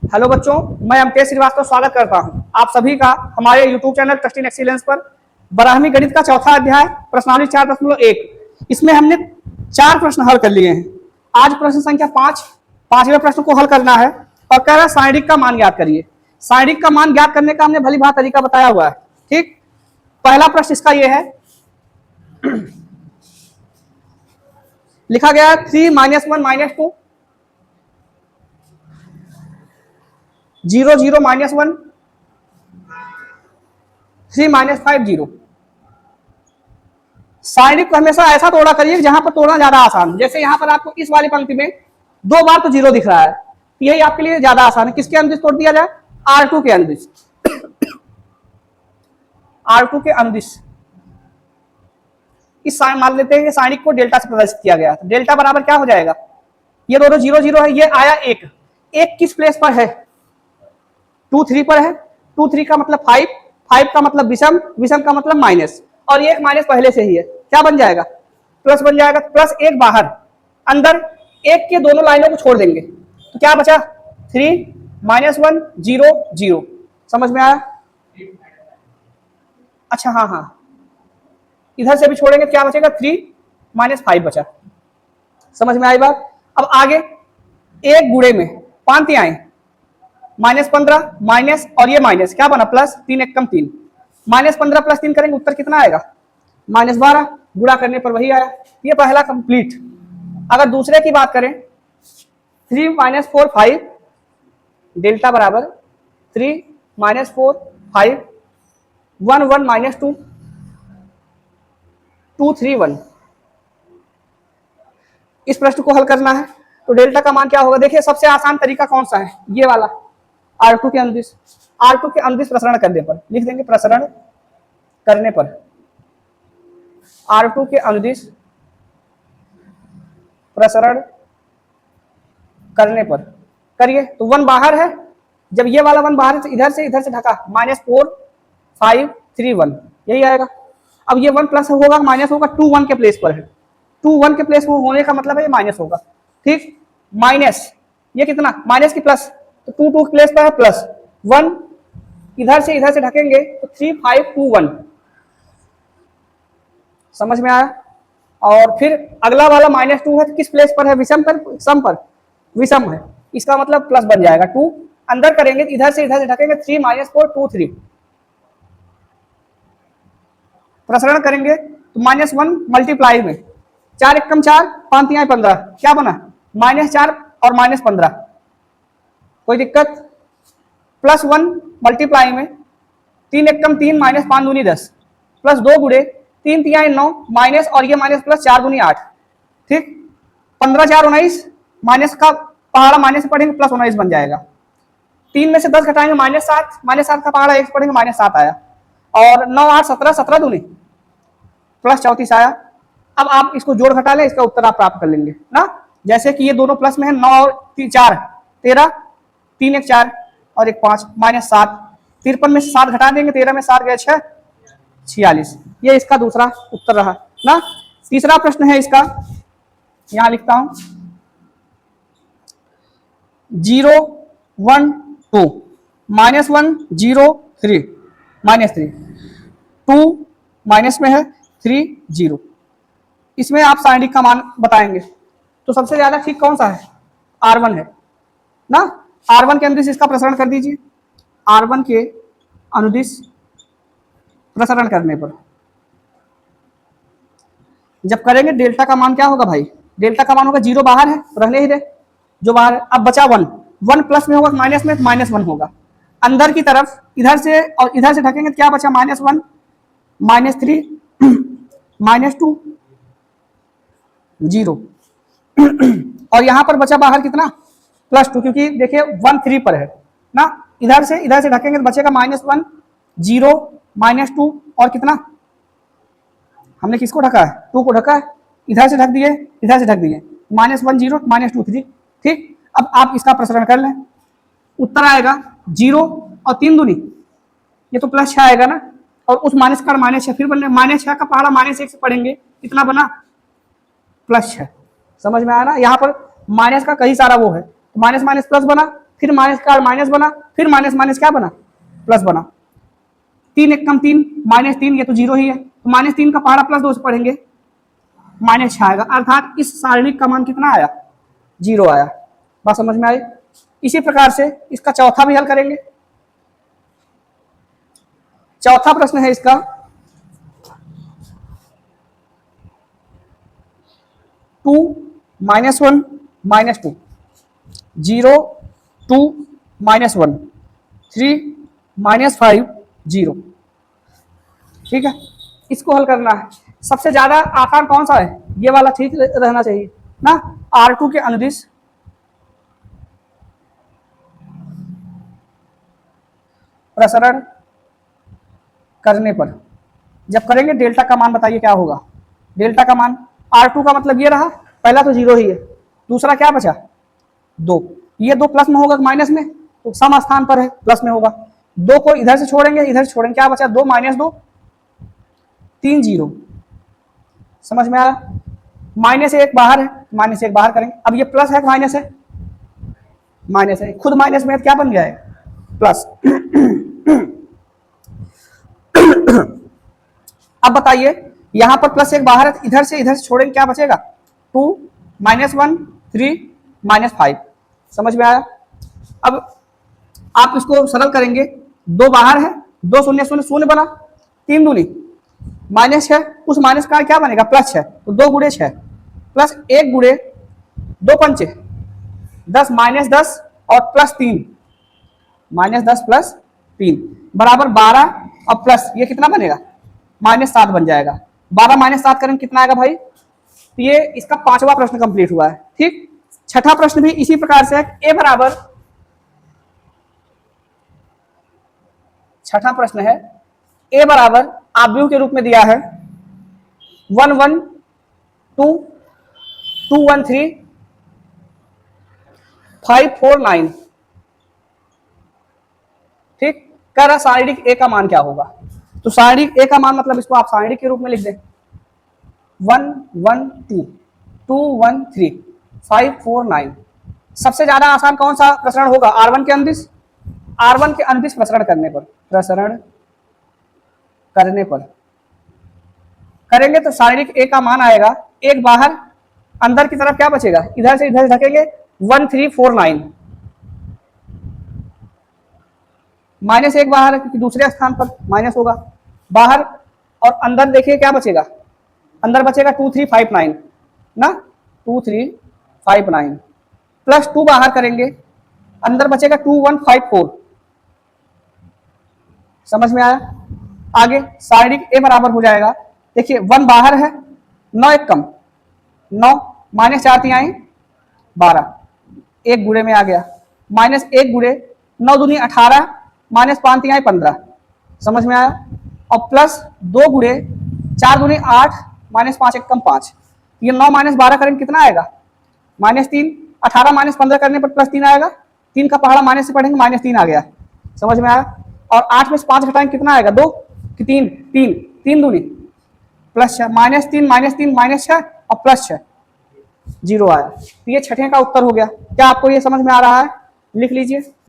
Hello बच्चों, मैं अमतेश श्रीवास्तव स्वागत करता हूं आप सभी का हमारे YouTube चैनल टेस्टिंग एक्सीलेंस पर। 12वीं गणित का चौथा अध्याय प्रश्नावली 4.1 इसमें हमने 4 प्रश्न हल कर लिए हैं। आज प्रश्न संख्या 5वें प्रश्न को हल करना है और कह रहा है साइडिक का मान ज्ञात करिए। साइडिक का मान ज्ञात करने का हमने भली भांति तरीका बताया हुआ है। ठीक, पहला प्रश्न इसका यह है, लिखा गया 3 - 1 - 2 0 0 -1 3 - 5 0। साइडिक को हमेशा ऐसा तोड़ा करिए जहां पर तोड़ना ज्यादा आसान। जैसे यहां पर आपको इस वाली पंक्ति में 2 बार तो 0 दिख रहा है, यही आपके लिए ज्यादा आसान है। किसके अनुदिश तोड़ दिया जाए? R2 के अनुदिश। R2 के अनुदिश इस मान लेते हैं कि साइडिक को डेल्टा से प्रदर्शित किया गया। तो डेल्टा बराबर क्या हो जाएगा? ये दोनों 0 0 है, ये आया 1 किस प्लेस पर है? 2 3 पर है। 2 3 का मतलब 5 का मतलब विषम का मतलब माइनस, और ये एक माइनस पहले से ही है। क्या बन जाएगा? प्लस बन जाएगा। प्लस 1 बाहर, अंदर 1 के दोनों लाइनों को छोड़ देंगे तो क्या बचा? 3 - 1 0 0। समझ में आया? अच्छा, हाँ, इधर से भी छोड़ेंगे क्या बचेगा? 3 - 5 बचा। समझ में आई बात? अब आगे एक गुणे में 5 आए, -15 माइनस और ये माइनस, क्या बना? प्लस। 3 1 3 -15 + 3 करेंगे, उत्तर कितना आएगा? -12। गुणा करने पर वही आया। ये पहला कंप्लीट। अगर दूसरे की बात करें, 3 - 4 5 डेल्टा बराबर 3 - 4 5 1 1 -2 2 3 1। इस प्रश्न को हल करना है तो डेल्टा का मान क्या होगा? देखिए सबसे आसान तरीका कौन सा है? ये वाला, R2 के अनुदिश। R2 के अनुदिश प्रसरण करने पर लिख देंगे, प्रसरण करने पर R2 के अनुदिश प्रसरण करने पर करिए तो 1 बाहर है। जब ये वाला 1 बाहर है तो इधर से ढका, -4 5 3 1, यही आएगा। अब ये 1 प्लस होगा, माइनस होगा, 2 1 के प्लेस पर है। 2 1 के प्लेस में होने का मतलब है ये माइनस होगा। ठीक, माइनस ये कितना? माइनस की प्लस, तो 2 2 के प्लेस पर है प्लस 1, इधर से ढकेंगे तो 3 5 2 1। समझ में आया? और फिर अगला वाला -2 है तो किस प्लेस पर है? विषम पर, सम पर, विषम है, इसका मतलब प्लस बन जाएगा। 2 अंदर करेंगे तो इधर से ढकेंगे, 3 - 4 2 3। प्रसरण करेंगे तो -1 मल्टीप्लाई में 4 1 4 5 3 15, क्या बना? -4 और -15। कोई दिक्कत? +1 मल्टीप्लाई में 3 1 3 -5 दूनी 10 प्लस 2 गुणे 3 3 9 माइनस और ये माइनस प्लस 4 दूनी 8। ठीक, 15 4 19, माइनस का पहाड़ा माइनस से पढ़ेंगे प्लस 19 बन जाएगा। 3 में से 10 घटाएंगे -7 का पहाड़ा 1 पढ़ेंगे -7 आया, और 9 8 17 17 दूनी प्लस 34 आया। अब आप इसको जोड़ घटा लें, इसका उत्तर आप प्राप्त कर लेंगे ना। जैसे कि ये दोनों प्लस में है, 9 और 4 13, 3 1 4 और 1 5 -7। 53 में से 7 घटा देंगे, 13 में 7 गए 6 46। ये इसका दूसरा उत्तर रहा ना। तीसरा प्रश्न है इसका, यहां लिखता हूं 0 1 2 -1 0 3 -3 2 माइनस में है 3 0। इसमें आप साइडिक का मान बताएंगे तो सबसे ज्यादा ठीक कौन सा है? R1 है ना। R1 के अनुदिश इसका प्रसरण कर दीजिए। R1 के अनुदिश प्रसरण करने पर जब करेंगे डेल्टा का मान क्या होगा भाई? डेल्टा का मान होगा 0 बाहर है तो रहने ही दे जो बाहर है। अब बचा 1 प्लस में होगा, माइनस में -1 होगा। अंदर की तरफ इधर से और इधर से ढकेंगे क्या बचा? -1 -3 -2 0 और यहां पर बचा बाहर कितना? +2, क्योंकि देखिए 1 3 पर है ना। इधर से ढकेंगे तो बचेगा -1 0 -2 और कितना? हमने किसको ढका है? 2 को ढका है। इधर से ढक दिए, -1 0 -2 3। ठीक, अब आप इसका प्रसरण कर लें, उत्तर आएगा 0 और 3 दूनी, ये तो +6 आएगा ना, और उस माइनस का -6 फिर बनने, -6 का पहाड़ा -1 से पढ़ेंगे, कितना बना? +6। समझ में आया ना? यहाँ पर माइनस का कई सारा वो है, माइनस माइनस प्लस बना, फिर माइनस का माइनस बना, फिर माइनस माइनस क्या बना, प्लस बना। 3 एक कम 3, -3, ये तो 0 ही है, तो -3 का पहाड़ा +2 से पढ़ेंगे -6 आएगा, अर्थात इस सारणिक का मान कितना आया, 0 आया। बात समझ में आई। इसी प्रकार से इसका चौथा भी हल करेंगे। चौथा प्रश्न है इसका 2 -1 -2, 0 2 -1 3 -5 0। ठीक है, इसको हल करना है। सबसे ज्यादा आसान कौन सा है, ये वाला ठीक रहना चाहिए ना। R2 के अनुदिश प्रसरण करने पर, जब करेंगे डेल्टा का मान बताइए क्या होगा। डेल्टा का मान R2 का मतलब ये रहा, पहला तो 0 ही है, दूसरा क्या बचा 2, ये 2 प्लस में होगा माइनस में, तो सम स्थान पर है प्लस में होगा। 2 को इधर से छोड़ेंगे इधर से छोड़ेंगे, क्या बचा 2 -2 3 0। समझ में आया। -1 बाहर है, -1 बाहर करेंगे। अब ये प्लस है माइनस है, माइनस है, खुद माइनस में क्या बन गया है प्लस। अब बताइए यहां पर +1 बाहर है, इधर से छोड़ेंगे क्या बचेगा 2 -1 3 -5। समझ में आया। अब आप इसको सरल करेंगे, 2 बाहर है, 2 0 0 0 बना, 3 दूनी -6, उस माइनस का क्या बनेगा प्लस 6, तो 2 गुणे 6 प्लस 1 गुणे 2 पंचे 10 -10 और +3 -10 +3 बराबर 12 और प्लस ये कितना बनेगा -7 बन जाएगा। 12 -7 करेंगे कितना आएगा भाई, तो ये इसका 5वां प्रश्न कंप्लीट हुआ है। ठीक, छठा प्रश्न भी इसी प्रकार से है। ए बराबर, छठा प्रश्न है ए बराबर आव्यूह के रूप में दिया है 1 1 2 2 1 3 5 4 9। ठीक, कह रहा सारणिक ए का मान क्या होगा, तो सारणिक ए का मान मतलब इसको आप सारणिक के रूप में लिख दें 1 1 2 2 1 3 5 4 9। सबसे ज्यादा आसान कौन सा प्रसरण होगा, R1 के अनुदिश, R1 के अनुदिश प्रसरण करने पर, प्रसरण करने पर करेंगे तो सारणिक ए का मान आएगा, एक बाहर अंदर की तरफ क्या बचेगा, इधर से इधर धकेंगे 1 3 4 9, -1 बाहर है क्योंकि दूसरे स्थान पर माइनस होगा, बाहर और अंदर देखिए क्या बचेगा, अंदर बचेगा 2 3 5 9 ना, 2 3 5 9 प्लस 2 बाहर करेंगे, अंदर बचेगा 2 1 5 4। समझ में आया। आगे सारणिक ए बराबर हो जाएगा, देखिए 1 बाहर है, 9 एक कम 9 -4 तिहाई 12, 1 गुणे में आ गया, -1 गुणे 9 दूनी 18 -5 तिहाई 15। समझ में आया। और प्लस 2 गुणे 4 दूनी 8 -5 एक कम 5, ये 9 -12 करेंगे कितना आएगा -3, 18 -15 करने पर +3 आएगा, 3 का पहाड़ा माइनस से पढ़ेंगे -3 आ गया। समझ में आया। और 8 में से 5 घटाएंगे कितना आएगा 2 कि 3 3 3 दूनी +6 -3 -3 -6 और +6 0 आया। तो ये छठे का उत्तर हो गया। क्या आपको ये समझ में आ रहा है, लिख लीजिए।